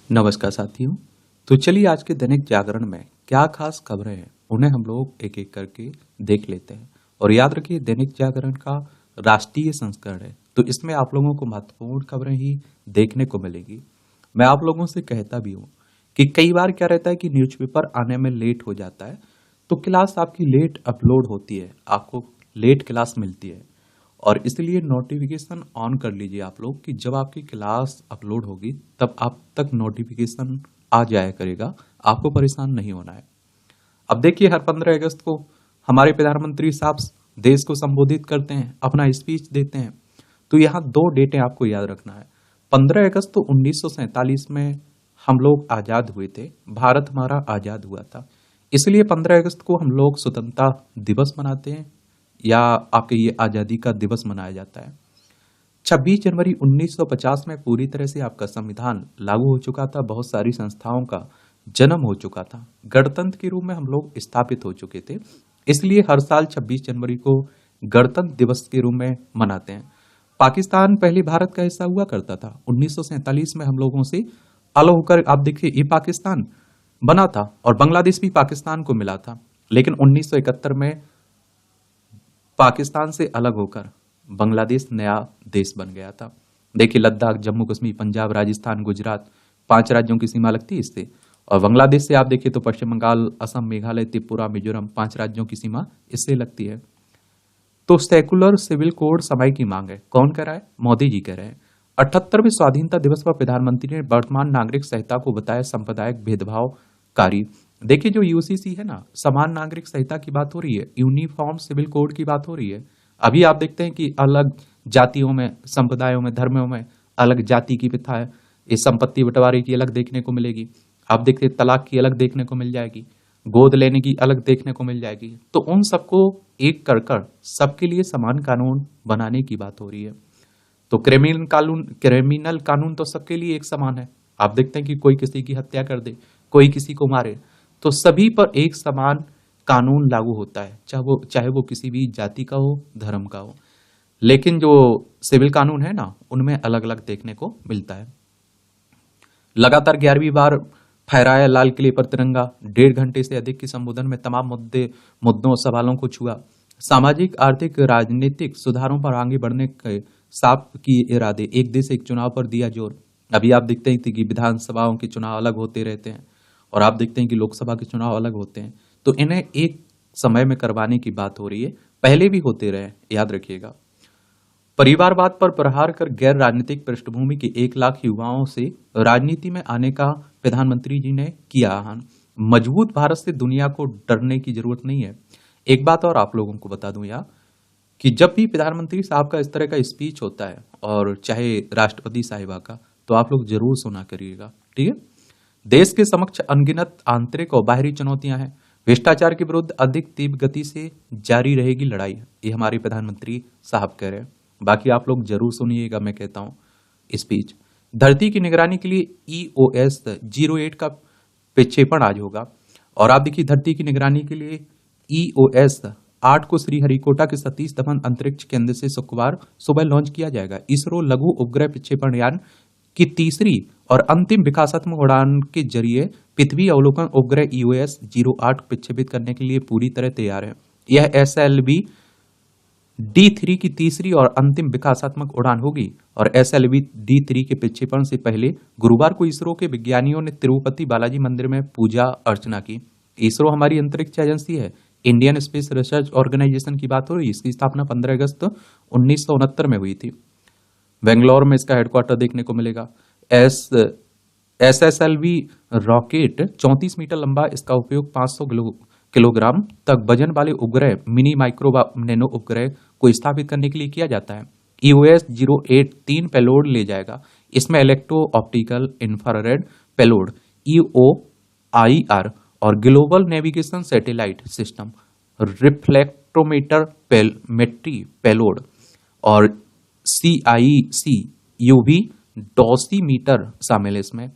नमस्कार साथियों। तो चलिए आज के दैनिक जागरण में क्या खास खबरें हैं उन्हें हम लोग एक एक करके देख लेते हैं। और याद रखिए दैनिक जागरण का राष्ट्रीय संस्करण है, तो इसमें आप लोगों को महत्वपूर्ण खबरें ही देखने को मिलेगी। मैं आप लोगों से कहता भी हूँ कि कई बार क्या रहता है कि न्यूज़पेपर आने में लेट हो जाता है, तो क्लास आपकी लेट अपलोड होती है, आपको लेट क्लास मिलती है। और इसलिए नोटिफिकेशन ऑन कर लीजिए आप लोग कि जब आपकी क्लास अपलोड होगी तब आप तक नोटिफिकेशन आ जाया करेगा, आपको परेशान नहीं होना है। अब देखिए हर 15 अगस्त को हमारे प्रधानमंत्री साहब देश को संबोधित करते हैं, अपना स्पीच देते हैं। तो यहाँ दो डेटें आपको याद रखना है। 15 अगस्त तो 1947 में हम लोग आजाद हुए थे, भारत हमारा आजाद हुआ था। इसलिए 15 अगस्त को हम लोग स्वतंत्रता दिवस मनाते हैं या आपके ये आजादी का दिवस मनाया जाता है। 26 जनवरी 1950 में पूरी तरह से आपका संविधान लागू हो चुका था, बहुत सारी संस्थाओं का जन्म हो चुका था, गणतंत्र के रूप में हम लोग स्थापित हो चुके थे। इसलिए हर साल 26 जनवरी को गणतंत्र दिवस के रूप में मनाते हैं। पाकिस्तान पहले भारत का हिस्सा हुआ करता था, 1947 में हम लोगों से अलग होकर आप देखिए ये पाकिस्तान बना था और बांग्लादेश भी पाकिस्तान को मिला था। लेकिन 1971 में पाकिस्तान से अलग होकर बांग्लादेश नया देश बन गया था। देखिए लद्दाख, जम्मू कश्मीर, पंजाब, राजस्थान, गुजरात, 5 राज्यों की सीमा लगती है इससे। और बांग्लादेश से आप देखिए तो पश्चिम बंगाल, असम, मेघालय, त्रिपुरा, मिजोरम, 5 राज्यों की सीमा इससे लगती है। तो सेकुलर सिविल कोड समय की मांग है, कौन कह रहा है? मोदी जी कह रहे हैं। 78वें स्वाधीनता दिवस पर प्रधानमंत्री ने वर्तमान नागरिक संहिता को बताया सांप्रदायिक भेदभावकारी। देखिए जो यूसीसी है ना, समान नागरिक संहिता की बात हो रही है, यूनिफॉर्म सिविल कोड की बात हो रही है। अभी आप देखते हैं कि अलग जातियों में, संप्रदायों में, धर्मों में अलग जाति की प्रथा है। इस संपत्ति बंटवारे की अलग देखने को मिलेगी। आप देखते हैं तलाक की अलग देखने को मिल जाएगी, गोद लेने की अलग देखने को मिल जाएगी। तो उन सबको एक कर सबके लिए समान कानून बनाने की बात हो रही है। तो क्रिमिनल कानून तो सबके लिए एक समान है। आप देखते हैं कि कोई किसी की हत्या कर दे, कोई किसी को मारे, तो सभी पर एक समान कानून लागू होता है, चाहे वो किसी भी जाति का हो, धर्म का हो। लेकिन जो सिविल कानून है ना, उनमें अलग अलग देखने को मिलता है। लगातार 11वीं बार फहराया लाल किले पर तिरंगा, 1.5 घंटे से अधिक के संबोधन में तमाम मुद्दों सवालों को छुआ। सामाजिक, आर्थिक, राजनीतिक सुधारों पर आगे बढ़ने के साफ किए इरादे, एक देश एक चुनाव पर दिया जोर। अभी आप देखते हैं कि विधानसभाओं के चुनाव अलग होते रहते हैं और आप देखते हैं कि लोकसभा के चुनाव अलग होते हैं, तो इन्हें एक समय में करवाने की बात हो रही है। पहले भी होते रहे, याद रखिएगा। परिवारवाद पर प्रहार कर गैर राजनीतिक पृष्ठभूमि के 1 लाख युवाओं से राजनीति में आने का प्रधानमंत्री जी ने किया आह्वान। मजबूत भारत से दुनिया को डरने की जरूरत नहीं है। एक बात और आप लोगों को बता दूं यार, कि जब भी प्रधानमंत्री साहब का इस तरह का स्पीच होता है और चाहे राष्ट्रपति साहिबा का, तो आप लोग जरूर सुना करिएगा, ठीक है। देश के समक्ष अनगिनत आंतरिक और बाहरी चुनौतियां हैं। भ्रष्टाचार के विरुद्ध अधिक तीव्र गति से जारी रहेगी लड़ाई, ये हमारे प्रधानमंत्री साहब कह रहे हैं। बाकी आप लोग जरूर सुनिएगा, मैं कहता हूं स्पीच। धरती की निगरानी के लिए EOS 08 का प्रक्षेपण आज होगा। और आप देखिए धरती की निगरानी के लिए EOS 8 को श्रीहरिकोटा के सतीश धवन अंतरिक्ष केंद्र से शुक्रवार सुबह लॉन्च किया जाएगा। इसरो लघु उपग्रह प्रक्षेपण यान की तीसरी और अंतिम विकासात्मक उड़ान के जरिए पृथ्वी अवलोकन उपग्रह EOS 08 प्रक्षेपित करने के लिए पूरी तरह तैयार है। यह SLV D3 की तीसरी और अंतिम विकासात्मक उड़ान होगी। और SLV D3 के प्रक्षेपण से पहले गुरुवार को इसरो के विज्ञानियों ने तिरुपति बालाजी मंदिर में पूजा अर्चना की। इसरो हमारी अंतरिक्ष एजेंसी है, इंडियन स्पेस रिसर्च ऑर्गेनाइजेशन की बात हो रही है। इसकी स्थापना 15 अगस्त 1969 में हुई थी। बेंगलोर में इसका हेडक्वार्टर देखने को मिलेगा। SSLV रॉकेट 34 मीटर लंबा, इसका उपयोग 500 किलोग्राम तक वजन वाले उपग्रह, मिनी, माइक्रो, नैनो उपग्रह को स्थापित करने के लिए किया जाता है। EOS 08 3 पेलोड ले जाएगा। इसमें electro optical infrared payload EOIR और global navigation satellite system, reflectometer मेट्री पेलोड और CIC UV डोसीमीटर शामिल है इसमें।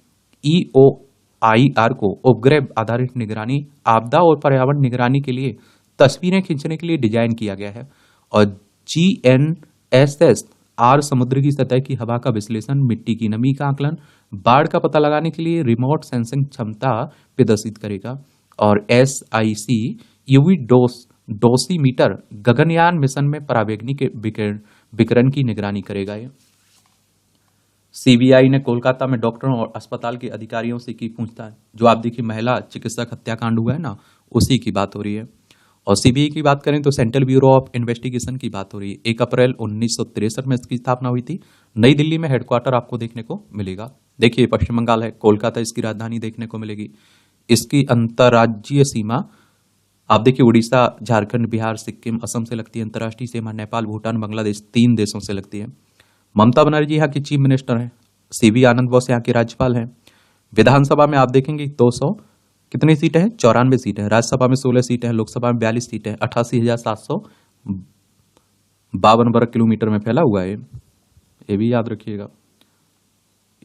EOIR को उपग्रह आधारित निगरानी, आपदा और पर्यावरण निगरानी के लिए तस्वीरें खींचने के लिए डिजाइन किया गया है। और GNSS R समुद्र की सतह की हवा का विश्लेषण, मिट्टी की नमी का आकलन, बाढ़ का पता लगाने के लिए रिमोट सेंसिंग क्षमता प्रदर्शित करेगा। और SIC UV dosimeter Gaganyaan mission में पराबैंगनी के विकिरण की निगरानी करेगा। ये CBI ने कोलकाता में डॉक्टरों और अस्पताल के अधिकारियों से की पूछताछ। जो आप देखिए महिला चिकित्सक हत्याकांड हुआ है ना, उसी की बात हो रही है। और CBI की बात करें तो सेंट्रल ब्यूरो ऑफ इन्वेस्टिगेशन की बात हो रही है। 1 अप्रैल 1963 में इसकी स्थापना हुई थी। नई दिल्ली में हेडक्वार्टर आपको देखने को मिलेगा। देखिए पश्चिम बंगाल है, कोलकाता इसकी राजधानी देखने को मिलेगी। इसकी अंतर्राज्यीय सीमा आप देखिए उड़ीसा, झारखंड, बिहार, सिक्किम, असम से लगती है। अंतर्राष्ट्रीय सीमा नेपाल, भूटान, बांग्लादेश 3 देशों से लगती है। ममता बनर्जी यहाँ की चीफ मिनिस्टर हैं। CB आनंद बोस यहाँ के राज्यपाल हैं। विधानसभा में आप देखेंगे 200 कितनी सीटें हैं, 94 सीटें हैं। राज्यसभा में 16 सीटें हैं। लोकसभा में 42 सीटें हैं। 88,752 वर्ग किलोमीटर में फैला हुआ है। ये भी याद रखिएगा।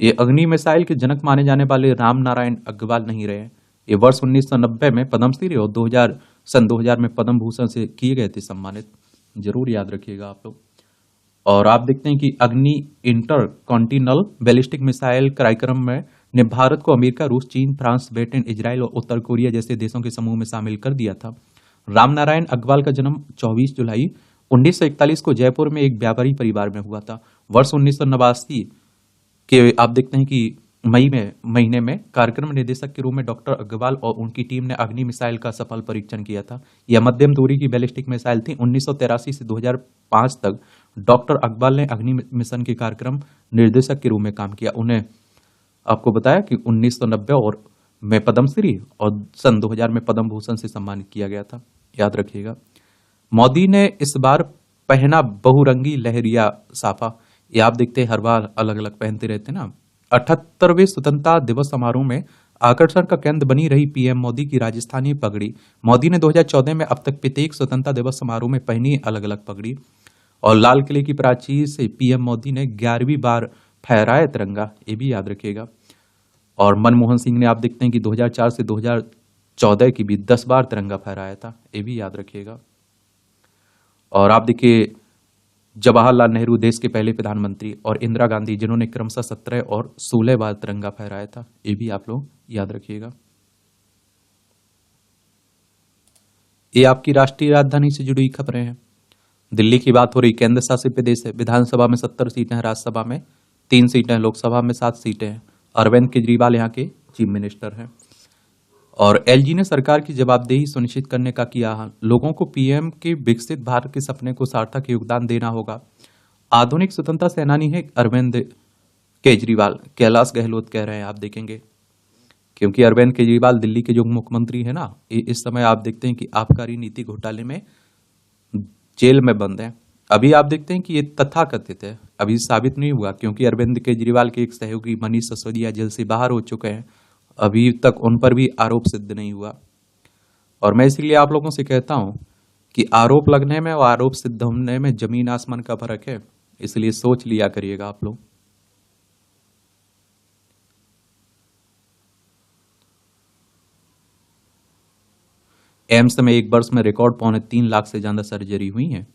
ये अग्नि मिसाइल के जनक माने जाने वाले राम नारायण अग्रवाल नहीं रहे। ये वर्ष 1990 में पद्मश्री और सन 2000 में पद्म भूषण से किए गए थे सम्मानित। जरूर याद रखिएगा आप लोग। और आप देखते हैं कि अग्नि इंटर कॉन्टिनल बैलिस्टिक मिसाइल कार्यक्रम में ने भारत को अमेरिका, रूस, चीन, फ्रांस, ब्रिटेन, इजराइल और उत्तर कोरिया जैसे देशों के समूह में शामिल कर दिया था। रामनारायण अग्रवाल का जन्म 24 जुलाई 1941 को जयपुर में एक व्यापारी परिवार में हुआ था। वर्ष 1989 के आप देखते हैं कि मई महीने में कार्यक्रम निदेशक के रूप में डॉक्टर अग्रवाल और उनकी टीम ने अग्नि मिसाइल का सफल परीक्षण किया था। यह मध्यम दूरी की बैलिस्टिक मिसाइल थी। 1983 से 2005 तक डॉक्टर अग्रवाल ने अग्नि मिशन के कार्यक्रम निर्देशक के रूप में काम किया। उन्हें आपको बताया कि 1990 और में पद्मश्री और सन 2000 में पद्म भूषण से सम्मानित किया गया था। याद रखिएगा। मोदी ने इस बार पहना बहुरंगी लहरिया साफा। ये आप देखते हैं हर बार अलग अलग पहनते रहते ना। 78वें स्वतंत्रता दिवस समारोह में आकर्षण का केंद्र बनी रही PM मोदी की राजस्थानी पगड़ी। मोदी ने 2014 में अब तक प्रत्येक स्वतंत्रता दिवस समारोह में पहनी अलग अलग पगड़ी। और लाल किले की प्राचीर से PM मोदी ने 11वीं बार फहराया तिरंगा। ये भी याद रखिएगा। और मनमोहन सिंह ने आप देखते हैं कि 2004 से 2014 की भी 10 बार तिरंगा फहराया था। ये भी याद रखिएगा। और आप देखिए जवाहरलाल नेहरू देश के पहले प्रधानमंत्री और इंदिरा गांधी जिन्होंने क्रमशः 17 और 16 बार तिरंगा फहराया था। ये भी आप लोग याद रखिएगा। ये आपकी राष्ट्रीय राजधानी से जुड़ी खबरें हैं। दिल्ली की बात हो रही, केंद्र शासित प्रदेश है। विधानसभा में 70 सीटें हैं, राज्यसभा में 3 सीटें हैं, लोकसभा में 7 सीटें हैं। अरविंद केजरीवाल यहाँ के चीफ मिनिस्टर हैं। और LG ने सरकार की जवाबदेही सुनिश्चित करने का किया आह्वान। लोगों को PM के विकसित भारत के सपने को सार्थक योगदान देना होगा। आधुनिक स्वतंत्रता सेनानी है अरविंद केजरीवाल, कैलाश गहलोत कह रहे हैं। आप देखेंगे क्योंकि अरविंद केजरीवाल दिल्ली के जो मुख्यमंत्री है ना, इस समय आप देखते हैं कि आबकारी नीति घोटाले में जेल में बंद है। अभी आप देखते हैं कि ये तथाकथित है, अभी साबित नहीं हुआ क्योंकि अरविंद केजरीवाल के एक सहयोगी मनीष सिसोदिया जेल से बाहर हो चुके हैं। अभी तक उन पर भी आरोप सिद्ध नहीं हुआ। और मैं इसलिए आप लोगों से कहता हूं कि आरोप लगने में और आरोप सिद्ध होने में जमीन आसमान का फर्क है, इसलिए सोच लिया करिएगा आप लोग। एम्स में एक वर्ष में रिकॉर्ड 3.25 लाख से ज्यादा सर्जरी हुई है।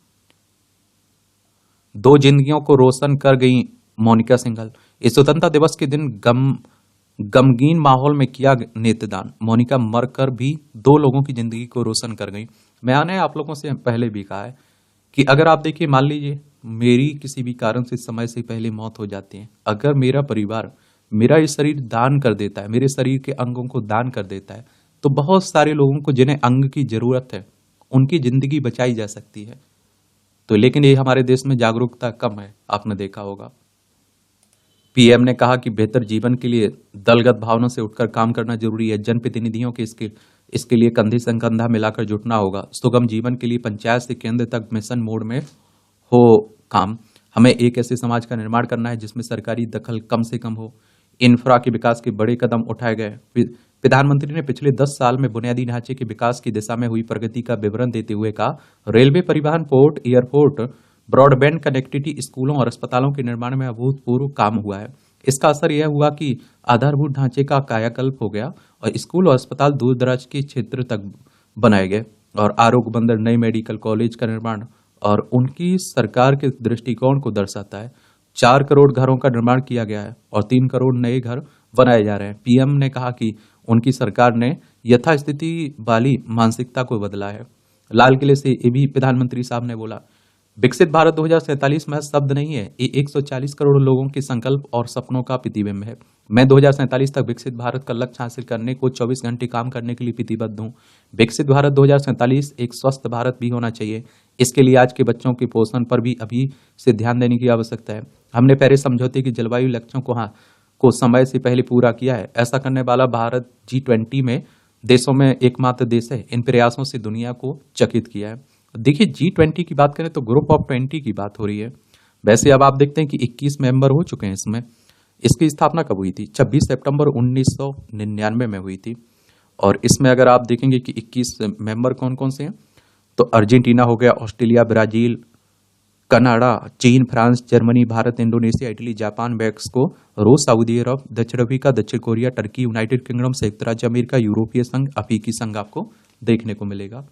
2 जिंदगियों को रोशन कर गई मोनिका सिंघल। इस स्वतंत्रता दिवस के दिन गमगीन माहौल में किया नेत्रदान। मोनिका मरकर भी 2 लोगों की जिंदगी को रोशन कर गई। मैंने आप लोगों से पहले भी कहा है कि अगर आप देखिए, मान लीजिए मेरी किसी भी कारण से समय से पहले मौत हो जाती है, अगर मेरा परिवार मेरा ये शरीर दान कर देता है, मेरे शरीर के अंगों को दान कर देता है, तो बहुत सारे लोगों को जिन्हें अंग की जरूरत है उनकी जिंदगी बचाई जा सकती है। तो लेकिन ये हमारे देश में जागरूकता कम है, आपने देखा होगा। PM ने कहा कि बेहतर जीवन के लिए दलगत भावना से उठकर काम करना जरूरी है। जनप्रतिनिधियों के इसके लिए कंधे से कंधा मिलाकर जुटना होगा। सुगम जीवन के लिए पंचायत से केंद्र तक मिशन मोड में हो काम। हमें एक ऐसे समाज का निर्माण करना है जिसमें सरकारी दखल कम से कम हो। इंफ्रा के विकास के बड़े कदम उठाए गए। प्रधानमंत्री ने पिछले 10 साल में बुनियादी ढांचे के विकास की दिशा में हुई प्रगति का विवरण देते हुए कहा, रेलवे, परिवहन, पोर्ट, एयरपोर्ट, ब्रॉडबैंड कनेक्टिविटी, स्कूलों और अस्पतालों के निर्माण में अभूतपूर्व काम हुआ है। इसका असर यह हुआ कि आधारभूत ढांचे का कायाकल्प हो गया और स्कूल और अस्पताल दूर दराज के क्षेत्र तक बनाए गए और आरोग्य बंदर, नए मेडिकल कॉलेज का निर्माण और उनकी सरकार के दृष्टिकोण को दर्शाता है। 4 करोड़ घरों का निर्माण किया गया है और 3 करोड़ नए घर बनाए जा रहे हैं। पीएम ने कहा कि उनकी सरकार ने यथास्थिति वाली मानसिकता को बदला है। लाल किले से ये भी प्रधानमंत्री साहब ने बोला, विकसित भारत 2047 महज शब्द नहीं है, ये 140 करोड़ लोगों के संकल्प और सपनों का प्रतिबिंब है। मैं 2047 तक विकसित भारत का लक्ष्य हासिल करने को 24 घंटे काम करने के लिए प्रतिबद्ध हूँ। विकसित भारत 2047 एक स्वस्थ भारत भी होना चाहिए। इसके लिए आज के बच्चों के पोषण पर भी अभी से ध्यान देने की आवश्यकता है। हमने पेरिस समझौते के जलवायु लक्ष्यों को समय से पहले पूरा किया है। ऐसा करने वाला भारत G20 में देशों में एकमात्र देश है। इन प्रयासों से दुनिया को चकित किया है। देखिए, G20 की बात करें तो ग्रुप ऑफ 20 की बात हो रही है। वैसे अब आप देखते हैं कि 21 मेंबर हो चुके हैं इसमें। इसकी स्थापना कब हुई थी? 26 सितंबर 1999 में हुई थी। और इसमें अगर आप देखेंगे कि 21 मेंबर कौन कौन से हैं, तो अर्जेंटीना हो गया, ऑस्ट्रेलिया, ब्राजील, कनाडा, चीन, France, Germany, Bharat, Indonesia, Italy, Japan, Mexico, रूस, सऊदी अरब, दक्षिण अफ्रीका, दक्षिण कोरिया, टर्की, यूनाइटेड किंगडम, संयुक्त राज्य अमेरिका, यूरोपीय संघ, अफ्रीकी संघ आपको देखने को मिलेगा।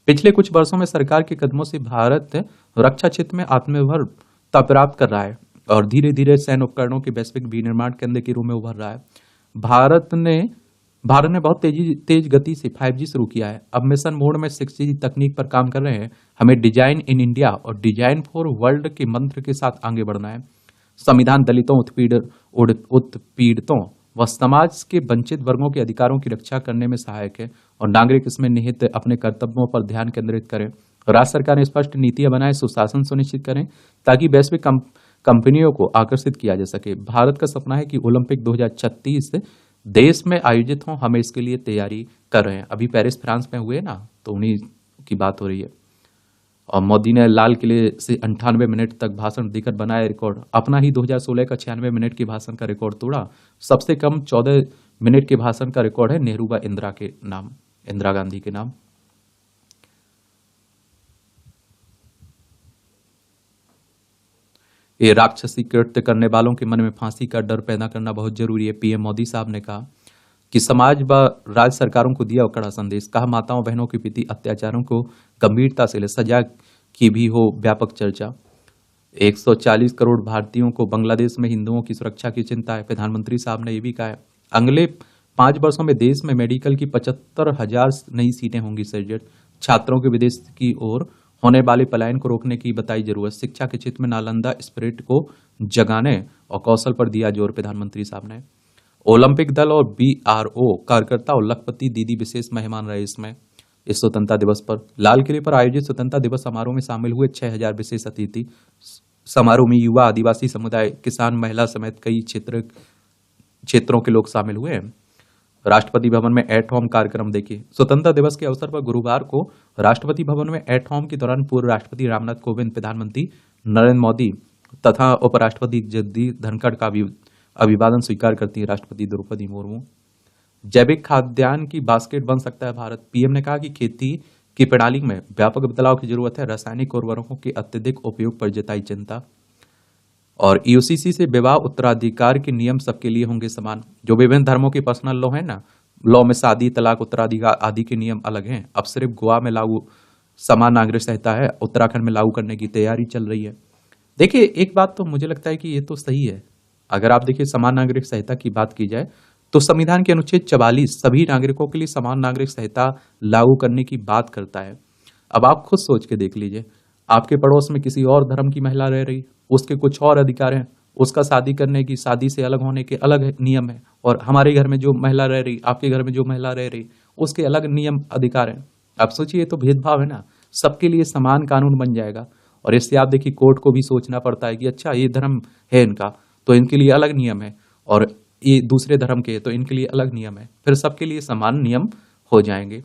पिछले कुछ वर्षों में सरकार के कदमों से भारत रक्षा क्षेत्र में आत्मनिर्भरता प्राप्त कर रहा है और धीरे धीरे सैन्य उपकरणों के वैश्विक विनिर्माण केंद्र के रूप में उभर रहा है। भारत ने बहुत तेज गति से 5G शुरू किया है। अब मिशन मोड में 6G तकनीक पर काम कर रहे हैं। हमें डिजाइन इन इंडिया और डिजाइन फॉर वर्ल्ड के मंत्र के साथ आगे बढ़ना है। संविधान दलितों, उत्पीड़ितों व समाज के वंचित वर्गों के अधिकारों की रक्षा करने में सहायक है और नागरिक इसमें निहित अपने कर्तव्यों पर ध्यान केंद्रित करें। राज्य सरकार ने स्पष्ट नीतियां बनाए, सुशासन सुनिश्चित करें ताकि वैश्विक कंपनियों को आकर्षित किया जा सके। भारत का सपना है कि ओलंपिक 2036 देश में आयोजित हों। हमें इसके लिए तैयारी कर रहे हैं। अभी पेरिस फ्रांस में हुए ना, तो उन्हीं की बात हो रही है। और मोदी ने लाल किले से 98 मिनट तक भाषण देकर बनाया रिकॉर्ड। अपना ही 2016 का 96 मिनट के भाषण का रिकॉर्ड तोड़ा। सबसे कम 14 मिनट के भाषण का रिकॉर्ड है नेहरू व इंदिरा गांधी के नाम। ये राक्षसी कृत्य करने वालों के मन में फांसी का डर पैदा करना बहुत जरूरी है। पीएम मोदी साहब ने कहा कि समाज व राज्य सरकारों को दिया कड़ा संदेश। कहा, माताओं बहनों के प्रति अत्याचारों को गंभीरता से ले, सजा की भी हो व्यापक चर्चा। 140 करोड़ भारतीयों को बांग्लादेश में हिंदुओं की सुरक्षा की चिंता है। प्रधानमंत्री साहब ने यह भी कहा है, अगले 5 वर्षों में देश में मेडिकल की 75,000 नई सीटें होंगी सृजित। छात्रों के विदेश की ओर होने वाले पलायन को रोकने की बताई जरूरत। शिक्षा के क्षेत्र में नालंदा स्पिरिट को जगाने और कौशल पर दिया जोर प्रधानमंत्री साहब ने। ओलंपिक दल और BRO कार्यकर्ता और लखपति दीदी विशेष मेहमान रहे इसमें। इस स्वतंत्रता दिवस पर लाल किले पर आयोजित स्वतंत्रता दिवस समारोह में शामिल हुए 6,000 विशेष अतिथि। समारोह में युवा, आदिवासी समुदाय, किसान, महिला समेत कई क्षेत्रों के लोग शामिल हुए। राष्ट्रपति भवन में एट होम कार्यक्रम देखिए। स्वतंत्रता दिवस के अवसर पर गुरुवार को राष्ट्रपति भवन में एट होम के दौरान पूर्व राष्ट्रपति रामनाथ कोविंद, प्रधानमंत्री नरेंद्र मोदी तथा उपराष्ट्रपति जगदीप धनखड़ का अभिवादन स्वीकार करती है राष्ट्रपति द्रौपदी मुर्मू। जैविक खाद्यान्न की बास्केट बन सकता है भारत। पीएम ने कहा कि खेती की प्रणाली में व्यापक बदलाव की जरूरत है। रासायनिक उर्वरकों के अत्यधिक उपयोग पर जताई चिंता। और यूसीसी से विवाह उत्तराधिकार के नियम सबके लिए होंगे समान। जो विभिन्न धर्मों के पर्सनल लॉ है ना, लॉ में शादी, तलाक, उत्तराधिकार आदि के नियम अलग हैं। अब सिर्फ गोवा में लागू समान नागरिक संहिता है, उत्तराखंड में लागू करने की तैयारी चल रही है। देखिए, एक बात तो मुझे लगता है कि ये तो सही है। अगर आप देखिए समान नागरिक संहिता की बात की जाए तो संविधान के अनुच्छेद 44 सभी नागरिकों के लिए समान नागरिक संहिता लागू करने की बात करता है। अब आप खुद सोच के देख लीजिए, आपके पड़ोस में किसी और धर्म की महिला रह रही, उसके कुछ और अधिकार हैं, उसका शादी करने की, शादी से अलग होने के अलग नियम है, और हमारे घर में जो महिला रह रही, आपके घर में जो महिला रह रही, उसके अलग नियम अधिकार हैं। आप सोचिए, तो भेदभाव है ना। सबके लिए समान कानून बन जाएगा। और इससे आप देखिए कोर्ट को भी सोचना पड़ता है कि अच्छा ये धर्म है इनका तो इनके लिए अलग नियम है, और ये दूसरे धर्म के तो इनके लिए अलग नियम है, फिर सबके लिए समान नियम हो जाएंगे।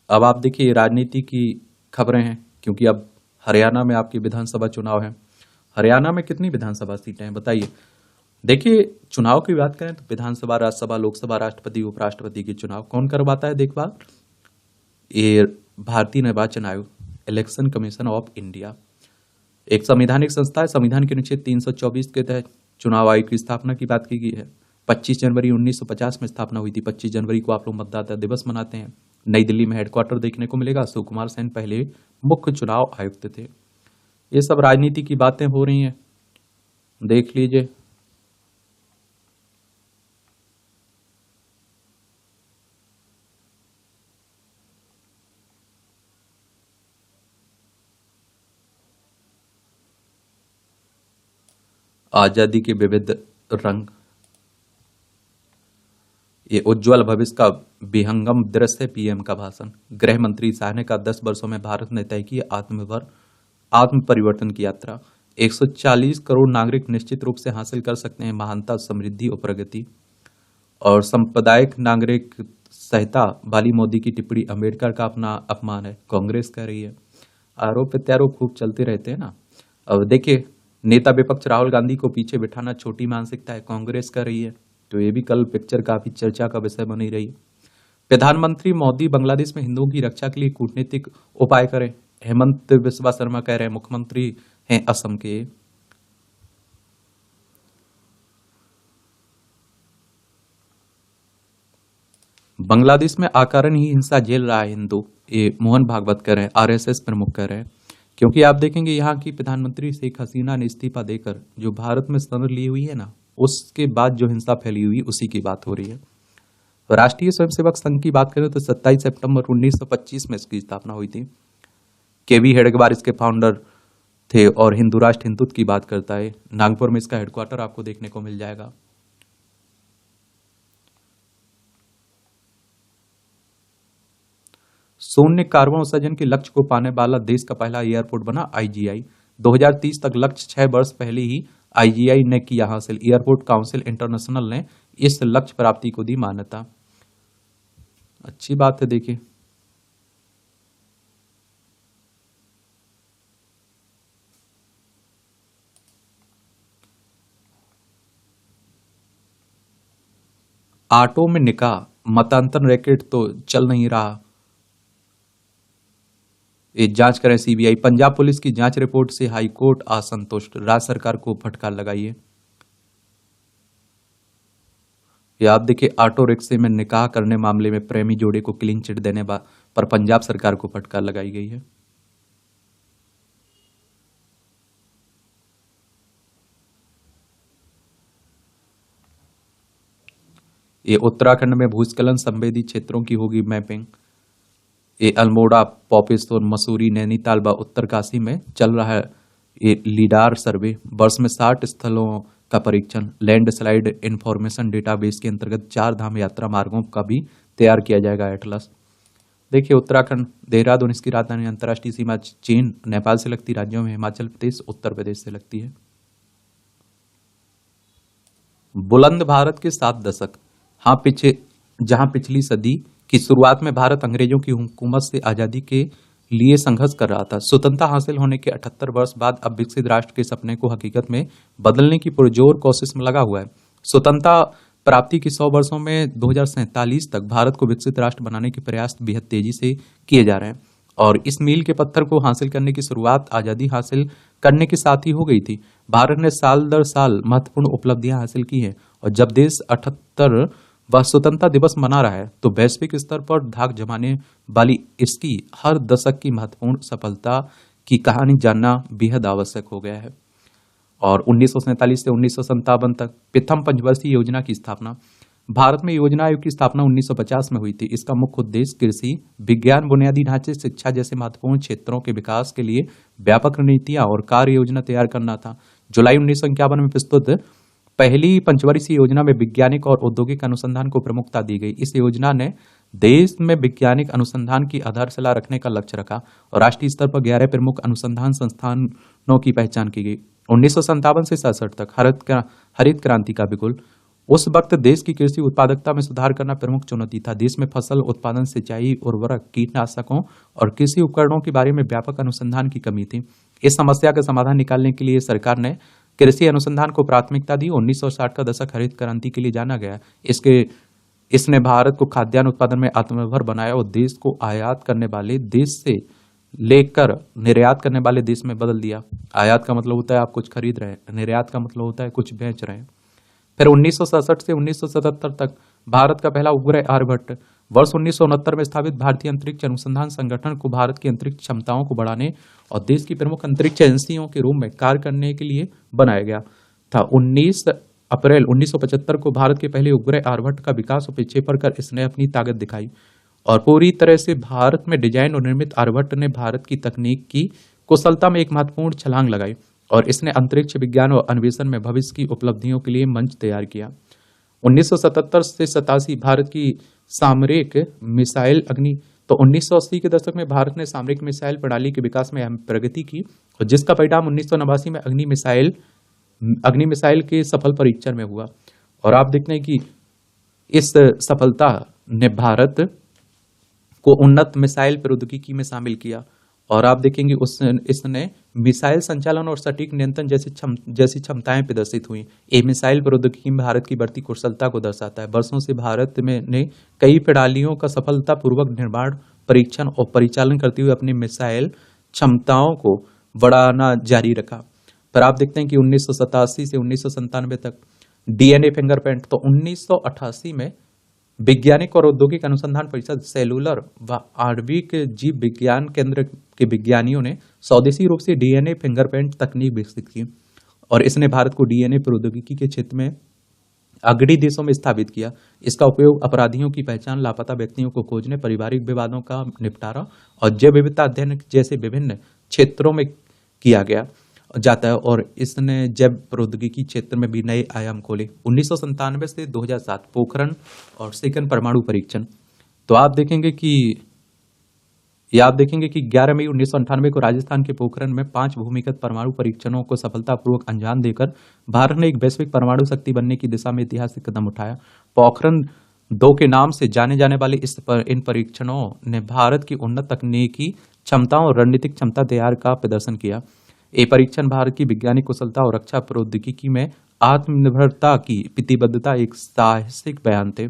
अब आप देखिए राजनीति की खबरें हैं, क्योंकि अब हरियाणा में आपकी विधानसभा चुनाव है। हरियाणा में कितनी विधानसभा सीटें हैं बताइए। देखिए, चुनाव की बात करें तो विधानसभा, राज्यसभा, लोकसभा, राष्ट्रपति, उपराष्ट्रपति के चुनाव कौन करवाता है देखभाल? ये भारतीय निर्वाचन आयोग, इलेक्शन कमीशन ऑफ इंडिया, एक संवैधानिक संस्था है। संविधान के अनुच्छेद 324 के तहत चुनाव आयोग की स्थापना की बात की गई है। 25 जनवरी 1950 में स्थापना हुई थी। 25 जनवरी को आप लोग मतदाता दिवस मनाते हैं। नई दिल्ली में हेडक्वार्टर देखने को मिलेगा। सुकुमार सेन पहले मुख्य चुनाव आयुक्त थे। ये सब राजनीति की बातें हो रही हैं। देख लीजिए। आजादी के विविध रंग, ये उज्जवल भविष्य का विहंगम दृश्य, पीएम का भाषण। गृह मंत्री शाह ने कहा 10 वर्षों में भारत ने तय की आत्मनिर्भर आत्म परिवर्तन की यात्रा। 140 करोड़ नागरिक निश्चित रूप से हासिल कर सकते हैं महानता, समृद्धि और प्रगति। और सांप्रदायिक नागरिक संहिता वाली मोदी की टिप्पणी अम्बेडकर का अपना अपमान है, कांग्रेस कह रही है। आरोप प्रत्यारोप खूब चलते रहते हैं ना। अब देखिए, नेता विपक्ष राहुल गांधी को पीछे बिठाना छोटी मानसिकता है, कांग्रेस कर रही है। तो ये भी कल पिक्चर काफी चर्चा का विषय बनी रही। प्रधानमंत्री मोदी बांग्लादेश में हिंदुओं की रक्षा के लिए कूटनीतिक उपाय करें, हेमंत बिस्वा शर्मा कह रहे हैं, मुख्यमंत्री हैं असम के। बांग्लादेश में आकारण ही हिंसा झेल रहा है हिंदू, ये मोहन भागवत कह रहे हैं, आरएसएस प्रमुख कह रहे हैं। क्योंकि आप देखेंगे यहाँ की प्रधानमंत्री शेख हसीना ने इस्तीफा देकर जो भारत में शरण ली हुई है ना, उसके बाद जो हिंसा फैली हुई उसी की बात हो रही है। राष्ट्रीय स्वयंसेवक संघ की बात करें तो 27 सितंबर 1925 में इसकी स्थापना हुई थी। केवी हेडगेवार इसके फाउंडर थे। और हिंदू राष्ट्र हिंदुत्व की बात करता है, नागपुर में इसका हेडक्वार्टर आपको देखने को मिल जाएगा। शून्य कार्बन उत्सर्जन के लक्ष्य को पाने वाला देश का पहला एयरपोर्ट बना आईजीआई। 2030 तक लक्ष्य 6 वर्ष पहले ही आईजीआई ने किया हासिल। एयरपोर्ट काउंसिल इंटरनेशनल ने इस लक्ष्य प्राप्ति को दी मान्यता। अच्छी बात है। देखिए, ऑटो में निकाह मतांतर रैकेट तो चल नहीं रहा, ये जांच करें सीबीआई। पंजाब पुलिस की जांच रिपोर्ट से हाई कोर्ट असंतुष्ट, राज्य सरकार को फटकार लगाई है। या आप देखिए, ऑटो रिक्शे में निकाह करने मामले में प्रेमी जोड़े को क्लीन चिट देने पर पंजाब सरकार को फटकार लगाई गई है। ये उत्तराखंड में भूस्खलन संवेदी क्षेत्रों की होगी मैपिंग। ये अल्मोड़ा, पॉपेस्तोर, मसूरी, नैनीताल व उत्तरकाशी में चल रहा है ये लीडार सर्वे। वर्ष में 60 स्थलों का परीक्षण। लैंडस्लाइड इंफॉर्मेशन डेटाबेस के अंतर्गत 4 धाम यात्रा मार्गों का भी तैयार किया जाएगा एटलस। देखिए, उत्तराखंड, देहरादून इसकी राजधानी, अंतर्राष्ट्रीय सीमा चीन नेपाल से लगती राज्यों में हिमाचल प्रदेश उत्तर प्रदेश से लगती है। बुलंद भारत के 7 दशक। हाँ, जहां पिछली सदी की शुरुआत में भारत अंग्रेजों की हुकूमत से आजादी के लिए संघर्ष कर रहा था। स्वतंत्रता हासिल होने के 78 वर्ष बाद अब विकसित राष्ट्र के सपने को हकीकत में बदलने की पुरजोर कोशिश में लगा हुआ है। स्वतंत्रता प्राप्ति की 100 वर्षों में 2047 तक भारत को विकसित राष्ट्र बनाने के प्रयास बेहद तेजी से किए जा रहे हैं। और इस मील के पत्थर को हासिल करने की शुरुआत आजादी हासिल करने के साथ ही हो गई थी। भारत ने साल दर साल महत्वपूर्ण उपलब्धियां हासिल की हैं। और जब देश 78 वह स्वतंत्रता दिवस मना रहा है तो वैश्विक स्तर पर धाक जमाने वाली इसकी हर दशक की महत्वपूर्ण सफलता की कहानी जानना बेहद आवश्यक हो गया है। और 1947 से 1957 तक प्रथम पंचवर्षीय योजना की स्थापना। भारत में योजना आयोग की स्थापना 1950 में हुई थी। इसका मुख्य उद्देश्य कृषि, विज्ञान, बुनियादी ढांचे, शिक्षा जैसे महत्वपूर्ण क्षेत्रों के विकास के लिए व्यापक रणनीतियां और कार्य योजना तैयार करना था। जुलाई 1951 में प्रस्तुत पहली पंचवर्षीय योजना में वैज्ञानिक और औद्योगिक अनुसंधान को प्रमुखता दी गई। इस योजना ने देश में वैज्ञानिक अनुसंधान की आधारशिला रखने का लक्ष्य रखा और राष्ट्रीय स्तर पर 11 प्रमुख अनुसंधान संस्थानों की पहचान की गई। 1957 से 67 तक हरित क्रांति का बिगुल। उस वक्त देश की कृषि उत्पादकता में सुधार करना प्रमुख चुनौती था। देश में फसल उत्पादन, सिंचाई, उर्वरक, कीटनाशकों और कृषि उपकरणों के बारे में व्यापक अनुसंधान की कमी थी। इस समस्या का समाधान निकालने के लिए सरकार ने कृषि अनुसंधान को प्राथमिकता दी। 1960 का दशक हरित क्रांति के लिए जाना गया। इसने भारत को खाद्यान्न उत्पादन में आत्मनिर्भर बनाया और देश को आयात करने वाले देश से लेकर निर्यात करने वाले देश में बदल दिया। आयात का मतलब होता है आप कुछ खरीद रहे हैं, निर्यात का मतलब होता है कुछ बेच रहे हैं। फिर 1967 से 1977 तक भारत का पहला उपग्रह आर्यभट्ट। वर्ष 1969 में स्थापित भारतीय अंतरिक्ष अनुसंधान संगठन को भारत की अंतरिक्ष क्षमताओं को बढ़ाने और देश की प्रमुख अंतरिक्ष एजेंसियों के रूप में कार्य करने के लिए बनाया गया। था। 19 अप्रैल 1975 को भारत के पहले उपग्रह आर्यभट्ट का विकास और प्रक्षेपण कर इसने अपनी ताकत दिखाई और पूरी तरह से भारत में डिजाइन और निर्मित आर्यभट्ट ने भारत की तकनीक की कुशलता में एक महत्वपूर्ण छलांग लगाई और इसने अंतरिक्ष विज्ञान और अन्वेषण में भविष्य की उपलब्धियों के लिए मंच तैयार किया। 1977 से 87 भारत की सामरिक मिसाइल अग्नि तो 1980 के दशक में भारत ने सामरिक मिसाइल प्रणाली के विकास में अहम प्रगति की और जिसका परिणाम 1989 में अग्नि मिसाइल के सफल परीक्षण में हुआ। और आप देखते हैं कि इस सफलता ने भारत को उन्नत मिसाइल प्रौद्योगिकी में शामिल किया और आप देखेंगे इसने मिसाइल संचालन और सटीक नियंत्रण जैसी क्षमताएं प्रदर्शित हुई। ये मिसाइल प्रौद्योगिकी में भारत की बढ़ती कुशलता को दर्शाता है। वर्षों से भारत में ने कई प्रणालियों का सफलतापूर्वक निर्माण, परीक्षण और परिचालन करते हुए अपनी मिसाइल क्षमताओं को बढ़ाना जारी रखा। पर आप देखते हैं कि 1987 से 1997 तक डीएनए फिंगरप्रिंट तो 1988 में वैज्ञानिक और औद्योगिक अनुसंधान परिषद सेलुलर व आणविक जीव विज्ञान केंद्र के विज्ञानियों ने स्वदेशी रूप से डीएनए फिंगरप्रिंट तकनीक विकसित की और इसने भारत को डीएनए प्रौद्योगिकी के क्षेत्र में अग्रणी देशों में स्थापित किया। इसका उपयोग अपराधियों की पहचान, लापता व्यक्तियों को खोजने, पारिवारिक विवादों का निपटारा और जैव विविधता अध्ययन जैसे विभिन्न क्षेत्रों में किया गया जाता है और इसने जैव प्रौद्योगिकी क्षेत्र में भी नए आयाम खोले। 1997 से 2007 पोखरण और सेकंड परमाणु परीक्षण तो आप देखेंगे कि 11 मई 1998 को राजस्थान के पोखरण में 5 भूमिगत परमाणु परीक्षणों को सफलतापूर्वक अंजाम देकर भारत ने एक वैश्विक परमाणु शक्ति बनने की दिशा में ऐतिहासिक कदम उठाया। पोखरण 2 के नाम से जाने जाने वाले इन परीक्षणों ने भारत की उन्नत तकनीकी क्षमताओं और रणनीतिक क्षमता तैयार का प्रदर्शन किया। ये परीक्षण भारत की वैज्ञानिक कुशलता और रक्षा प्रौद्योगिकी में आत्मनिर्भरता की प्रतिबद्धता एक साहसिक बयान थे।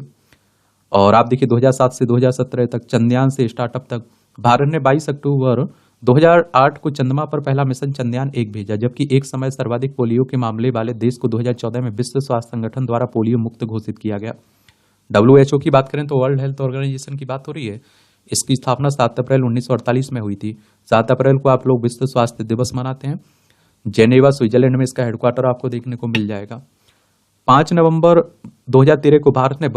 और आप देखिए 2007 से 2017 तक चंद्रयान से स्टार्टअप तक भारत ने 22 अक्टूबर 2008 को चंद्रमा पर पहला मिशन चंद्रयान 1 भेजा, जबकि एक समय सर्वाधिक पोलियो के मामले वाले देश को 2014 में विश्व स्वास्थ्य संगठन द्वारा पोलियो मुक्त घोषित किया गया। WHO की बात करें तो वर्ल्ड हेल्थ ऑर्गेनाइजेशन की बात हो रही है। इसकी स्थापना 7 अप्रैल 1948 में हुई थी। 7 अप्रैल को आप लोग विश्व स्वास्थ्य दिवस मनाते हैं। जेनेवा स्विट्जरलैंड में इसका हेडक्वार्टर आपको देखने को मिल जाएगा। 5 नवंबर 2013 को भारत ने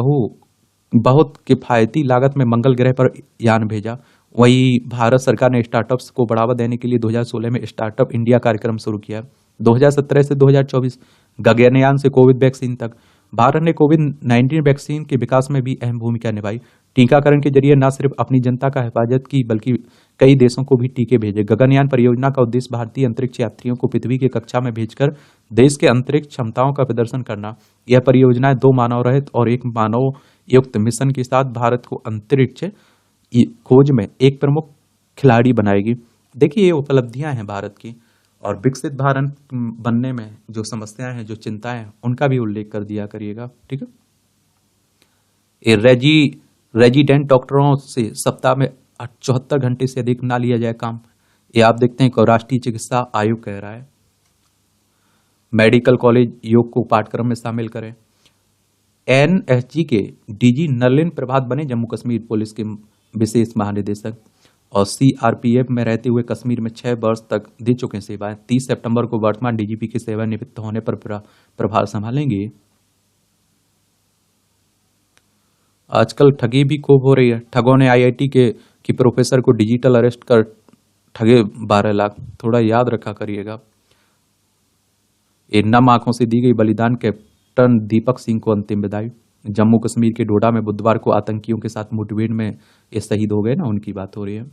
बहुत किफायती लागत में मंगल ग्रह पर यान भेजा। वहीं भारत सरकार ने स्टार्टअप्स को बढ़ावा देने के लिए 2016 में स्टार्टअप इंडिया कार्यक्रम शुरू किया। 2017 से 2024 गगनयान से कोविड वैक्सीन तक भारत ने कोविड-19 वैक्सीन के विकास में भी अहम भूमिका निभाई। टीकाकरण के जरिए न सिर्फ अपनी जनता का हिफाजत की बल्कि कई देशों को भी टीके भेजे। गगनयान परियोजना का उद्देश्य भारतीय अंतरिक्ष यात्रियों को पृथ्वी की कक्षा में भेजकर देश के अंतरिक्ष क्षमताओं का प्रदर्शन करना। यह परियोजना 2 मानव रहित और 1 मानव युक्त मिशन के साथ भारत को अंतरिक्ष खोज में एक प्रमुख खिलाड़ी बनाएगी। देखिए ये उपलब्धियां हैं भारत की और विकसित भारत बनने में जो समस्याएं हैं, जो चिंताएं हैं, उनका भी उल्लेख कर दिया करिएगा। ठीक है। ये रेजिडेंट डॉक्टरों से सप्ताह में 74 घंटे से अधिक ना लिया जाए काम, ये आप देखते हैं कि राष्ट्रीय चिकित्सा आयोग कह रहा है। मेडिकल कॉलेज योग को पाठ्यक्रम में शामिल करें। NSG के DG नलिन प्रभात बने जम्मू कश्मीर पुलिस के विशेष महानिदेशक और CRPF में रहते हुए कश्मीर में 6 वर्ष तक दे चुके सेवाएं। 30 सितंबर को वर्तमान DGP के सेवानिवृत्त होने पर प्रभार संभालेंगे। आजकल ठगी भी खूब हो रही है। ठगों ने IIT की प्रोफेसर को डिजिटल अरेस्ट कर ठगे 12 लाख। थोड़ा याद रखा करिएगा। ये नम आंखों से दी गई बलिदान कैप्टन दीपक सिंह को अंतिम विदाई। जम्मू कश्मीर के डोडा में बुधवार को आतंकियों के साथ मुठभेड़ में ये शहीद हो गए ना, उनकी बात हो रही है।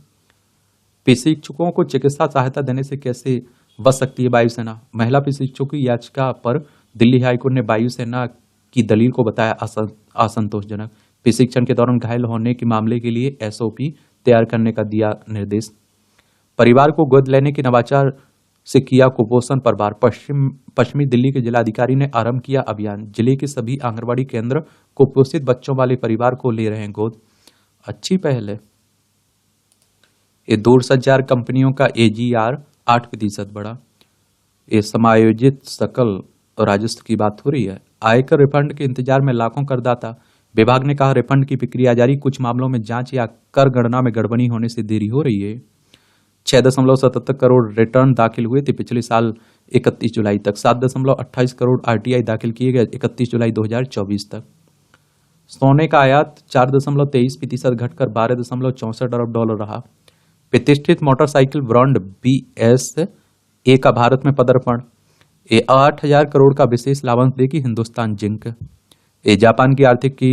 प्रशिक्षुओं को चिकित्सा सहायता देने से कैसे बच सकती है वायुसेना? महिला प्रशिक्षुओं की याचिका पर दिल्ली हाईकोर्ट ने वायुसेना की दलील को बताया असंतोषजनक। प्रशिक्षण के दौरान घायल होने के मामले के लिए SOP तैयार करने का दिया निर्देश। परिवार को गोद लेने के नवाचार से किया कुपोषण पर भार। पश्चिमी दिल्ली के जिलाधिकारी ने आरंभ किया अभियान। जिले के सभी आंगनबाड़ी केंद्र कुपोषित बच्चों वाले परिवार को ले रहे हैं गोद। अच्छी पहल है। ये दूरसंचार कंपनियों का AGR 8% बढ़ा। ये समायोजित सकल राजस्व की बात हो रही है। आयकर रिफंड के इंतजार में लाखों करदाता। विभाग ने कहा रिफंड की प्रक्रिया जारी, कुछ मामलों में जांच या कर गणना में गड़बड़ी होने से देरी हो रही है। 6.77 करोड़ रिटर्न दाखिल हुए थे पिछले साल 31 जुलाई तक। 7.28 करोड़ RTI दाखिल किए गए 31 जुलाई 2024 तक। सोने का आयात 4.23% घटकर $12.64 रहा। प्रतिष्ठित मोटरसाइकिल ब्रांड BSA का भारत में पदार्पण। 8,000 करोड़ का विशेष लाभांश देगी हिंदुस्तान जिंक। जापान की आर्थिक की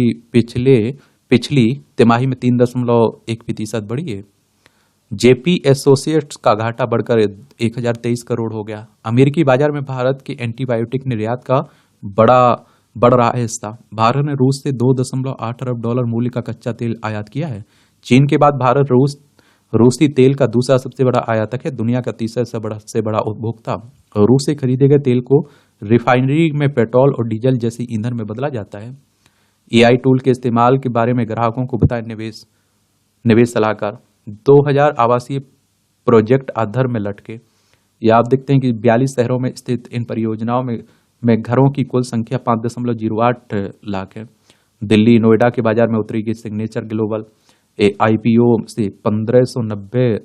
पिछली तिमाही में 3.1% बढ़ी है। JP एसोसिएट्स का घाटा बढ़कर 1,023 करोड़ हो गया। अमेरिकी बाजार में भारत के एंटीबायोटिक निर्यात का बढ़ रहा है हिस्सा। भारत ने रूस से $2.8 अरब मूल्य का कच्चा तेल आयात किया है। चीन के बाद भारत रूसी तेल का दूसरा सबसे बड़ा आयातक है, दुनिया का तीसरा से बड़ा उपभोक्ता। रूस से खरीदे गए तेल को रिफाइनरी में पेट्रोल और डीजल जैसे ईंधन में बदला जाता है। AI टूल के इस्तेमाल के बारे में ग्राहकों को बताए निवेश सलाहकार। 2000 आवासीय प्रोजेक्ट अधर में लटके। ये आप देखते हैं कि 42 शहरों में स्थित इन परियोजनाओं में घरों की कुल संख्या 5.08 लाख है। दिल्ली नोएडा के बाजार में उतरेगी सिग्नेचर ग्लोबल। IPO से 1,590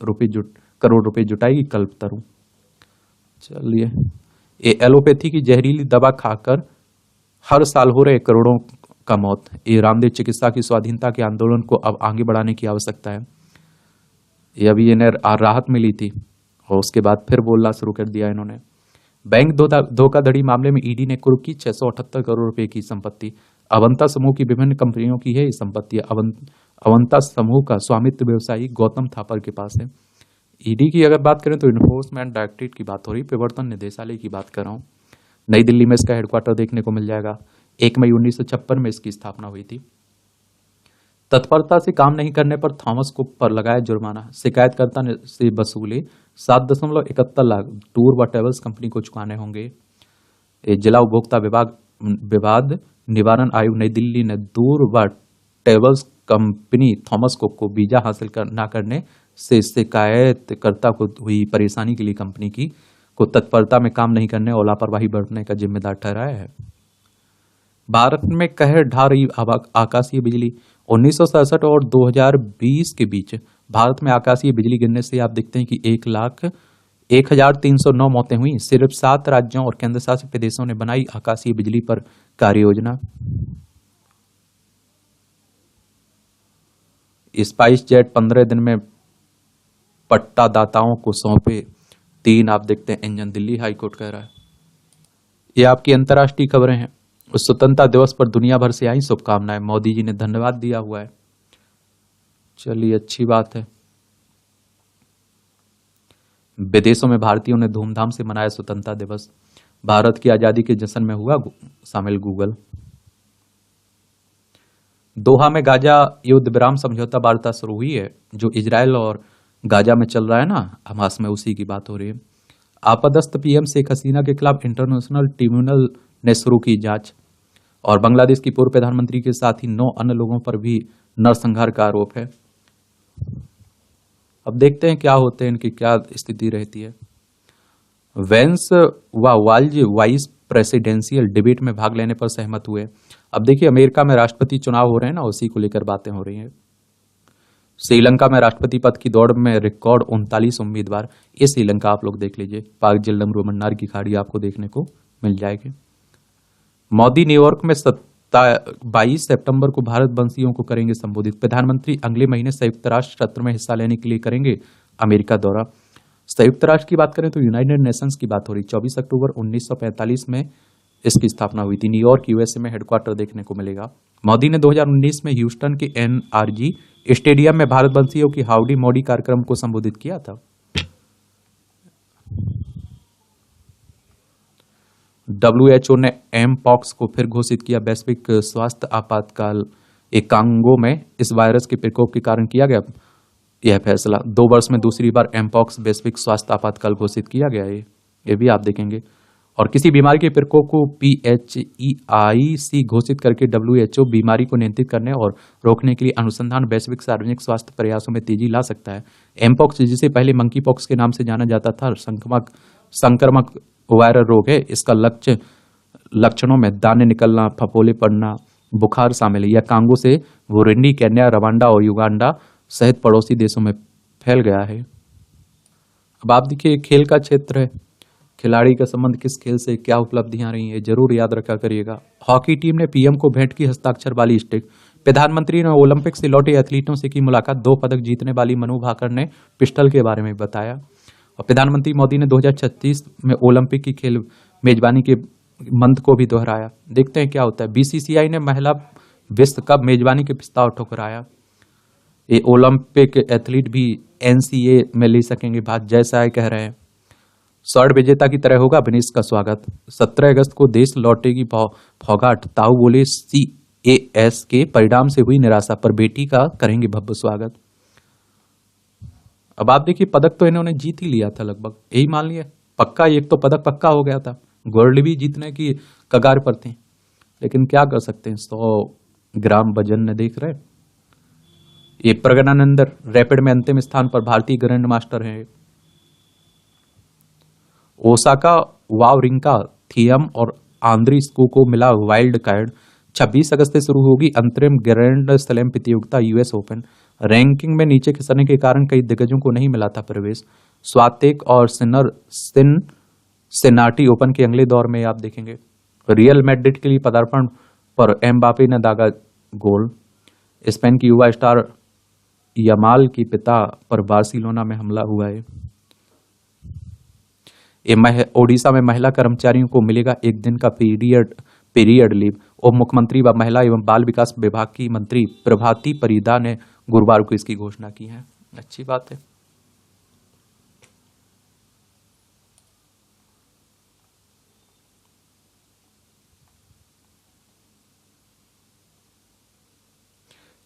करोड़ रुपए जुटाएगी कल्पतरू। चलिए, एलोपैथी की जहरीली दवा खाकर हर साल हो रहे करोड़ों का मौत। रामदेव चिकित्सा की स्वाधीनता के आंदोलन को अब आगे बढ़ाने की आवश्यकता है। ये अभी इन्हें राहत मिली थी और उसके बाद फिर बोलना शुरू कर दिया इन्होंने। बैंक धोखाधड़ी मामले में ED ने कुर्क की 678 करोड़ रुपए की संपत्ति। अवंता समूह की विभिन्न कंपनियों की है ये संपत्ति। अवंता समूह का स्वामित्व व्यवसायी गौतम थापर के पास है। ED की अगर बात करें तो इन्फोर्समेंट डायरेक्टरेट की बात हो रही, प्रवर्तन निदेशालय की बात कर रहा हूँ। नई दिल्ली में इसका हेडक्वार्टर देखने को मिल जाएगा। 1 मई 1956 में इसकी स्थापना हुई थी। तत्परता से काम नहीं करने पर थॉमस कुक पर लगाया जुर्माना। शिकायतकर्ता से वसूले 7.71 लाख टूर व ट्रेवल्स कंपनी को चुकाने होंगे। जिला उपभोक्ता विवाद निवारण आयोग नई दिल्ली ने टूर व ट्रेवल्स कंपनी थॉमस कुक को वीजा हासिल न करने से शिकायतकर्ता को हुई परेशानी के लिए कंपनी को तत्परता में काम नहीं करने और लापरवाही बरतने का जिम्मेदार ठहराया है। भारत में कहर ढा रही आकाशीय बिजली। 1967 और 2020 के बीच भारत में आकाशीय बिजली गिरने से आप देखते हैं कि 1,0309 मौतें हुई। सिर्फ 7 राज्यों और केंद्र शासित प्रदेशों ने बनाई आकाशीय बिजली पर कार्य योजना। स्पाइस जेट 15 दिन में पट्टादाताओं को सौंपे 3 आप देखते हैं इंजन, दिल्ली हाईकोर्ट कह रहा है। ये आपकी अंतर्राष्ट्रीय खबरें हैं। स्वतंत्रता दिवस पर दुनिया भर से आई शुभकामनाएं। मोदी जी ने धन्यवाद दिया हुआ है। चलिए, अच्छी बात है। विदेशों में भारतीयों ने धूमधाम से मनाया स्वतंत्रता दिवस। भारत की आजादी के जश्न में हुआ शामिल गूगल। दोहा में गाजा युद्ध विराम समझौता वार्ता शुरू हुई है। जो इजराइल और गाजा में चल रहा है ना, हमास में, उसी की बात हो रही है। आपातस्थ PM शेख हसीना के खिलाफ इंटरनेशनल ट्रिब्यूनल ने शुरू की जांच। और बांग्लादेश की पूर्व प्रधानमंत्री के साथ ही 9 अन्य लोगों पर भी नरसंहार का आरोप है। अब देखते हैं क्या होते हैं, इनकी क्या स्थिति रहती है। वेंस व वाल्ज वाइस प्रेसिडेंशियल डिबेट में भाग लेने पर सहमत हुए। अब देखिए, अमेरिका में राष्ट्रपति चुनाव हो रहे हैं ना, उसी को लेकर बातें हो रही हैं। श्रीलंका में राष्ट्रपति पद की दौड़ में रिकॉर्ड 39 उम्मीदवार। ये श्रीलंका आप लोग देख लीजिए। पाक जिल्लम रोमन्नार की खाड़ी आपको देखने को मिल जाएगी। मोदी न्यूयॉर्क में 22 सितंबर को भारत वंशियों को करेंगे संबोधित। प्रधानमंत्री अगले महीने संयुक्त राष्ट्र सत्र में हिस्सा लेने के लिए करेंगे अमेरिका दौरा। संयुक्त राष्ट्र की बात करें तो यूनाइटेड नेशंस की बात हो रही। 24 अक्टूबर 1945 में इसकी स्थापना हुई थी। न्यूयॉर्क USA में हेडक्वार्टर देखने को मिलेगा। मोदी ने 2019 में ह्यूस्टन के NRG स्टेडियम में भारतवंशियों की हाउडी मोडी कार्यक्रम को संबोधित किया था। WHO ने एमपॉक्स को फिर घोषित किया वैश्विक स्वास्थ्य आपातकाल। कांगो में इस वायरस के प्रकोप के कारण किया गया यह फैसला। 2 वर्ष में दूसरी बार एमपॉक्स वैश्विक स्वास्थ्य आपातकाल घोषित किया गया है। ये भी आप देखेंगे। और किसी बीमारी के प्रकोप को PHEIC घोषित करके WHO बीमारी को नियंत्रित करने और रोकने के लिए अनुसंधान वैश्विक सार्वजनिक स्वास्थ्य प्रयासों में तेजी ला सकता है। एमपॉक्स, जिसे पहले मंकी पॉक्स के नाम से जाना जाता था, संक्रामक वायरल रोग है। इसका लक्षणों में दाने निकलना, फफोले पड़ना, बुखार शामिल है। यह कांगो से बुरुंडी, केन्या, रवांडा और युगांडा सहित पड़ोसी देशों में फैल गया है। अब आप देखिए, खेल का क्षेत्र है। खिलाड़ी का संबंध किस खेल से, क्या उपलब्धियां रही है, जरूर याद रखा करिएगा। हॉकी टीम ने पीएम को भेंट की हस्ताक्षर वाली स्टिक। प्रधानमंत्री ने ओलंपिक से लौटे एथलीटों से की मुलाकात। 2 पदक जीतने वाली मनु भाकर ने पिस्टल के बारे में बताया। और प्रधानमंत्री मोदी ने 2036 में ओलंपिक की खेल मेजबानी के मंत्र को भी दोहराया। देखते हैं क्या होता है। बीसीसीआई ने महिला विश्व कप मेजबानी के प्रस्ताव ठुकराया। ये ओलंपिक एथलीट भी एनसीए में ले सकेंगे भाग, जैसा है कह रहे हैं। स्वर्ण विजेता की तरह होगा विनेश का स्वागत। 17 अगस्त को देश लौटेगी फौगाट। ताऊ बोले सीएएस के परिणाम से हुई निराशा, पर बेटी का करेंगे भव्य स्वागत। अब आप देखिए, पदक तो इन्होंने जीत ही लिया था लगभग, यही मान लिया पक्का। एक तो पदक पक्का हो गया था, गोल्ड भी जीतने की कगार पर थे, लेकिन क्या कर सकते हैं। 100 ग्राम वजन ने देख रहे। ये प्रज्ञानंद रैपिड में अंतिम स्थान पर, भारतीय ग्रैंड मास्टर हैं। ओसाका वावरिंका थियम और आंद्रीस्कू को मिला वाइल्ड कार्ड। 26 अगस्त से शुरू होगी अंतरिम ग्रैंड स्लैम प्रतियोगिता यूएस ओपन। रैंकिंग में नीचे खिसकने के कारण कई दिग्गजों को नहीं मिला था प्रवेश। स्वातिक और सिनाटी ओपन के अगले दौर में आप देखेंगे। रियल मैड्रिड के लिए पदार्पण पर एम्बापे ने दागा गोल। स्पेन की युवा स्टार यमाल की पिता पर बार्सिलोना में हमला हुआ है। ओडिशा में महिला कर्मचारियों को मिलेगा 1 दिन का पीरियड लीव। उप मुख्यमंत्री व महिला एवं बाल विकास विभाग की मंत्री प्रभाती परिदा ने गुरुवार को इसकी घोषणा की है। अच्छी बात है।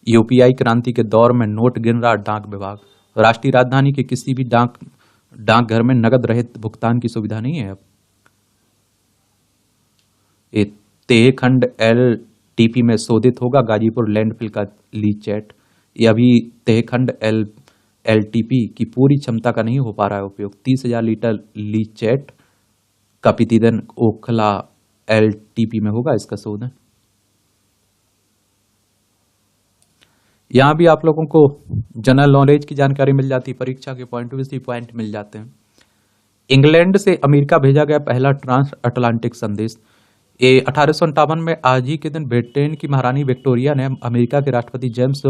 यूपीआई क्रांति के दौर में नोट गिन रहा डाक विभाग। राष्ट्रीय राजधानी के किसी भी डाकघर में नगद रहित भुगतान की सुविधा नहीं है अब। तेहखंड एलटीपी में शोधित होगा गाजीपुर लैंडफिल का लीच चैट। ये अभी तेहखंड एलटीपी की पूरी क्षमता का नहीं हो पा रहा है उपयोग। 30,000 लीटर लीच चैट का प्रतिदिन ओखला एलटीपी में होगा इसका शोधन। यहां भी आप लोगों को जनरल नॉलेज की जानकारी मिल जाती है, परीक्षा के पॉइंट मिल जाते हैं। इंग्लैंड से अमेरिका भेजा गया पहला ट्रांस अटलांटिक संदेश। ये 1857 में आज ही के दिन ब्रिटेन की महारानी विक्टोरिया ने अमेरिका के राष्ट्रपति जेम्स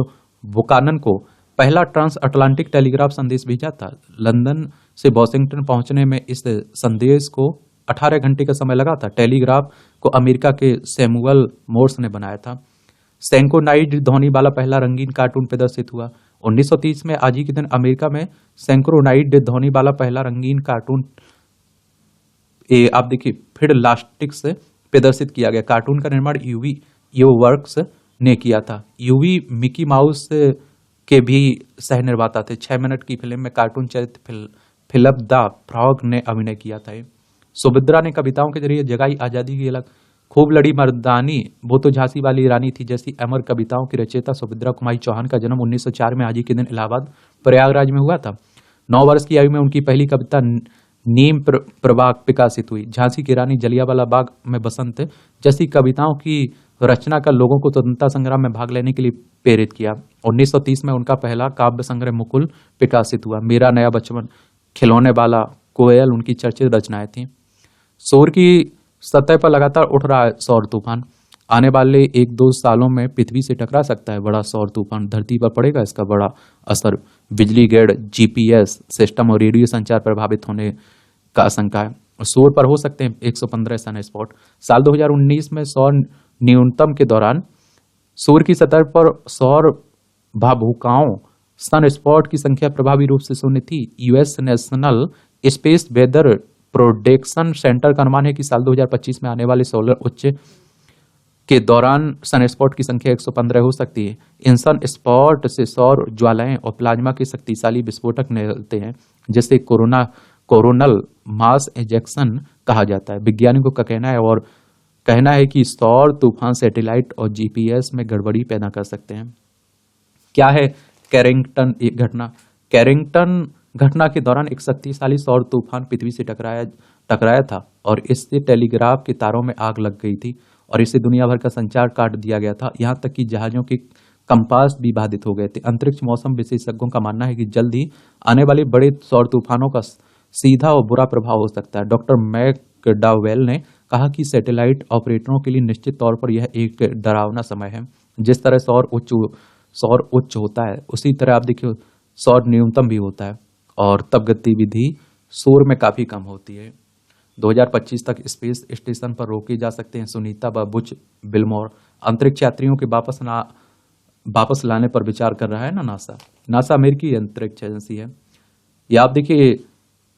बुकानन को पहला ट्रांस अटलांटिक टेलीग्राफ संदेश भेजा था। लंदन से वॉशिंगटन पहुंचने में इस संदेश को 18 घंटे का समय लगा था। टेलीग्राफ को अमेरिका के सैमुअल मोर्स ने बनाया था। सेंकोनाइड ध्वनि वाला पहला रंगीन कार्टून प्रदर्शित हुआ। 1930 में आज ही के दिन अमेरिका में सेंक्रोनाइड ध्वनि वाला पहला रंगीन कार्टून आप देखिए फिर लास्टिक से प्रदर्शित किया गया। कार्टून का निर्माण यूवी वर्क्स ने किया था। यूवी मिकी माउस के भी सह निर्माता थे। 6 मिनट की फिल्म में कार्टून चरित्र फिलिप द फ्रॉग ने अभिनय किया था। सुभद्रा ने कविताओं के जरिए जगाई आजादी की अलग। खूब लड़ी मर्दानी वो तो झांसी वाली रानी थी जैसी अमर कविताओं की रचयिता सुभद्रा कुमारी चौहान का जन्म 1904 में आज ही के दिन इलाहाबाद प्रयागराज में हुआ था। 9 वर्ष की आयु में उनकी पहली कविता नीम प्रभाग प्रकाशित हुई। झांसी की रानी, जलियांवाला बाग में बसंत जैसी कविताओं की रचना कर लोगों को स्वतंत्रता संग्राम में भाग लेने के लिए प्रेरित किया। 1930 में उनका पहला काव्य संग्रह मुकुल प्रकाशित हुआ। मेरा नया बचपन, खिलौने वाला, कोयल उनकी चर्चित रचनाएं थी। शोर की सतह पर लगातार उठ रहा है सौर तूफान। आने वाले 1-2 सालों में पृथ्वी से टकरा सकता है बड़ा सौर तूफान। धरती पर पड़ेगा इसका बड़ा असर। बिजली ग्रिड, जीपीएस सिस्टम और रेडियो संचार प्रभावित होने का आशंका है। शोर पर हो सकते हैं 115 सन स्पॉट। साल 2019 में सौर न्यूनतम के दौरान सूर्य की सतह पर सौर भाभुकाओं सन स्पॉट की संख्या प्रभावी रूप से शून्य थी। US National Space Weather Prediction Center का अनुमान है कि साल 2025 में आने वाले सोलर उच्च के दौरान सन स्पॉट की संख्या 115 हो सकती है। इन सन स्पॉट से सौर ज्वालाएं और प्लाज्मा के शक्तिशाली विस्फोटक निकलते हैं, जिसे कोरोनल मास एजेक्शन कहा जाता है। वैज्ञानिकों का कहना है कि सौर तूफान सैटेलाइट और जीपीएस में गड़बड़ी पैदा कर सकते हैं। क्या है कैरिंगटन घटना? कैरिंगटन घटना के दौरान एक शक्तिशाली सौर तूफान पृथ्वी से टकराया था और इससे टेलीग्राफ के तारों में आग लग गई थी और इससे दुनिया भर का संचार काट दिया गया था। यहाँ तक कि जहाजों के कंपास भी बाधित हो गए थे। अंतरिक्ष मौसम विशेषज्ञों का मानना है कि जल्द ही आने वाले बड़े सौर तूफानों का सीधा और बुरा प्रभाव हो सकता है। डॉक्टर मैकडॉवेल ने कहा कि सैटेलाइट ऑपरेटरों के लिए निश्चित तौर पर यह एक डरावना समय है। जिस तरह सौर उच्च होता है, उसी तरह आप देखिए सौर न्यूनतम भी होता है, और तब गतिविधि शोर में काफी कम होती है। 2025 तक स्पेस स्टेशन पर रोके जा सकते हैं। सुनीता व बुच बिलमोर अंतरिक्ष यात्रियों के वापस लाने पर विचार कर रहा है ना नासा। नासा अमेरिकी अंतरिक्ष एजेंसी है। ये आप देखिए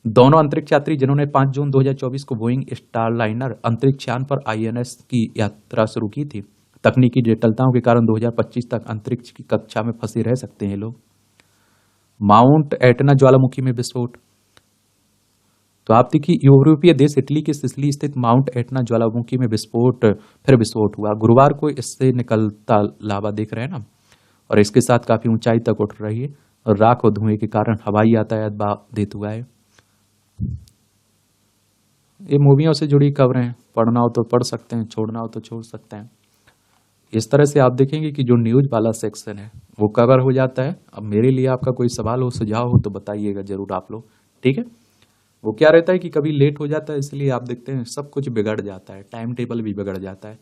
दोनों अंतरिक्ष यात्री जिन्होंने 5 जून 2024 को बोइंग स्टारलाइनर अंतरिक्ष यान पर आईएनएस की यात्रा शुरू की थी। तकनीकी जटिलताओं के कारण 2025 तक अंतरिक्ष की कक्षा में फंसे रह सकते हैं लोग। माउंट एटना ज्वालामुखी में विस्फोट। तो आप देखिए यूरोपीय देश इटली के सिसिली स्थित माउंट एटना ज्वालामुखी में फिर विस्फोट हुआ गुरुवार को। इससे निकलता लावा देख रहे हैं ना, और इसके साथ काफी ऊंचाई तक उठ रही है, और राख और धुएं के कारण हवाई यातायात बाधित हुआ है। ये मूवियों से जुड़ी खबरें हैं, पढ़ना हो तो पढ़ सकते हैं, छोड़ना हो तो छोड़ सकते हैं। इस तरह से आप देखेंगे कि जो न्यूज वाला सेक्शन है वो कवर हो जाता है। अब मेरे लिए आपका कोई सवाल हो, सुझाव हो तो बताइएगा जरूर आप लोग, ठीक है। वो क्या रहता है कि कभी लेट हो जाता है, इसलिए आप देखते हैं सब कुछ बिगड़ जाता है, टाइम टेबल भी बिगड़ जाता है।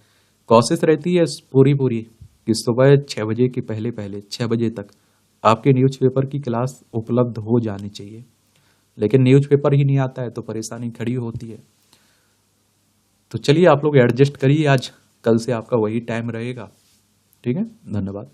कोशिश रहती है पूरी कि सुबह 6 बजे के पहले 6 बजे तक आपके न्यूज़पेपर की क्लास उपलब्ध हो जानी चाहिए, लेकिन न्यूज़पेपर ही नहीं आता है तो परेशानी खड़ी होती है। तो चलिए आप लोग एडजस्ट करिए, आज कल से आपका वही टाइम रहेगा, ठीक है। धन्यवाद।